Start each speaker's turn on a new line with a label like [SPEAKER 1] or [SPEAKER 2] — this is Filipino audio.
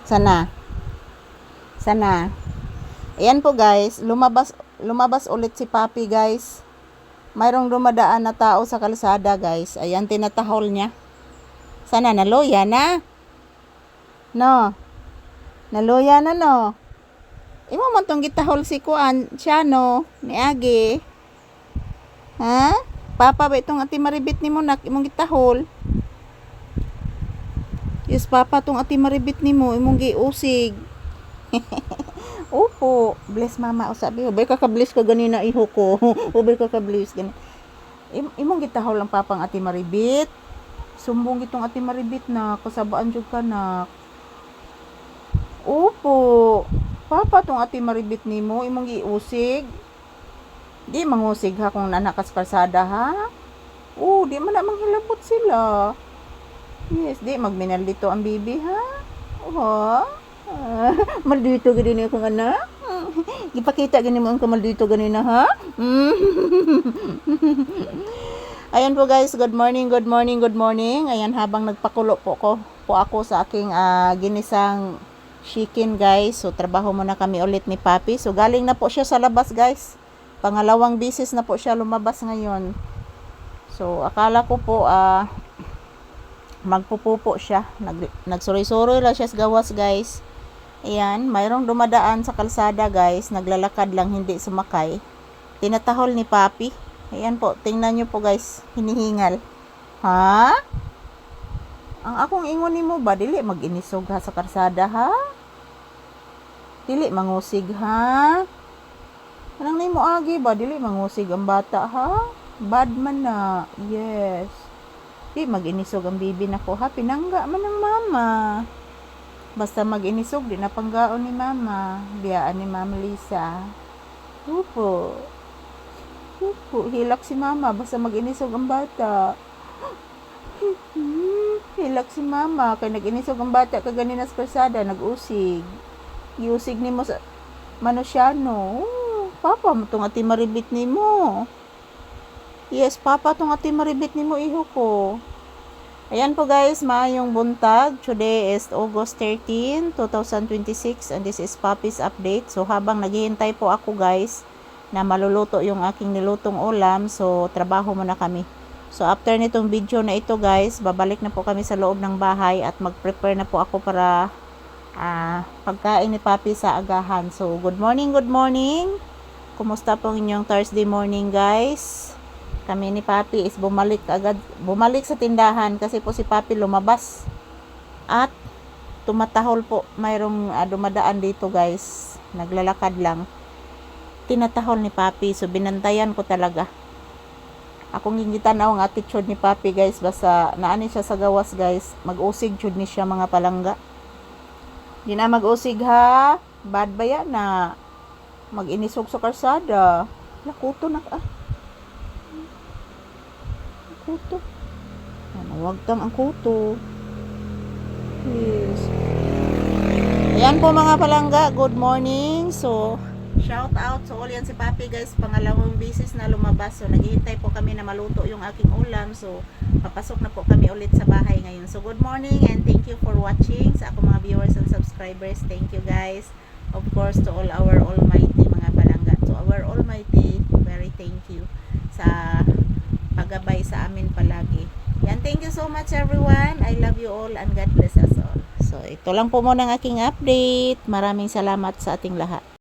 [SPEAKER 1] Sana. Sana. Ayan po guys, lumabas ulit si Papi guys. Mayroong dumadaan na tao sa kalsada guys. Ayan, tinatahol niya. Sana naluya na. No. Naluya na no. Imo man tong gitahol si Kuan, siya no, ni Agi. Ha? Papa ba itong ati maribit ni mo nak imong gitahol? Yes, Papa tong ati maribit ni mo imong giusig. Opo, bless mama usabi. Ubay ka ka-bless ka ganina iho ko. Ubay ka ka-bless gani. Imong gitahol ang papang ati maribit. Sumbong gitong ati maribit na kasabaan jud ka na. Opo. Papa tong ati maribit nimo imong giusig. Di mangusig ha kung nanakas kalsada ha. Di man na manghilabot sila. Yes, di magminal dito ang bibi ha. Maldito gani ni akong anak. Gipakita gani mo ang kamaldito ganina ha. Ayan po guys, good morning, good morning, good morning. Ayan, habang nagpakulo po ako sa aking ginisang chicken guys. So trabaho muna kami ulit ni Papi. So galing na po siya sa labas guys. Pangalawang bisis na po siya lumabas ngayon. So akala ko po magpupupo siya. Nagsuri-suri lang siya sa gawas guys. Ayan, mayroong dumadaan sa kalsada guys. Naglalakad lang, hindi sumakay. Tinatahol ni Papi. Ayan po, tingnan nyo po guys. Hinihingal. Ha? Ang akong ingon ni mo ba? Dili mag-inisog ha sa kalsada ha? Dili mangusig ha? Anong ni mo agi ba? Dili mangusig ang bata ha? Bad man na. Yes. Di mag-inisog ang bibi na ko ha? Pinangga man ng mama. Basta mag-inisog, di na panggaon ni mama. Biyaan ni Mama Lisa. Upo. Hilak si mama. Basta mag-inisog ang bata. Hilak si mama. Kaya nag-inisog ang bata kaganina sa kalsada. Nag-usig. Iusig ni mo sa Manusiano. Papa mo itong ati maribit ni mo. Yes, Papa itong ati maribit ni mo, iho ko. Ayan po guys, maayong buntag. Today is August 13, 2026 and this is Papi's update. So habang naghihintay po ako guys na maluluto yung aking nilutong ulam, so trabaho muna kami. So after nitong video na ito guys, babalik na po kami sa loob ng bahay at mag-prepare na po ako para pagkain ni Papi sa agahan. So good morning, good morning. Kumusta po inyong Thursday morning guys? Kami ni Papi is bumalik sa tindahan kasi po si Papi lumabas at tumatahol po. Mayroong dumadaan dito guys, naglalakad lang, tinatahol ni Papi. So binantayan ko talaga. Akong gingitanaw ang attitude ni Papi guys, basta naani siya sa gawas guys, mag-usig jud ni siya mga palangga. Di na mag-usig ha, bad ba yan na mag-inisog sa karsada. Nakuto na kuto. Wag tang ang kuto. Yes. Ayan po mga palangga, good morning. So, shout out sa all yan si Papi guys. Pangalawang bisis na lumabas. So, naghihintay po kami na maluto yung aking ulam. So, papasok na po kami ulit sa bahay ngayon. So, good morning and thank you for watching. Sa ako mga viewers and subscribers, thank you guys. Of course, to all our almighty mga palangga. To our almighty, very thank you sa paggabay sa amin palagi. Yan, thank you so much everyone. I love you all and God bless us all. So, ito lang po muna ang aking update. Maraming salamat sa ating lahat.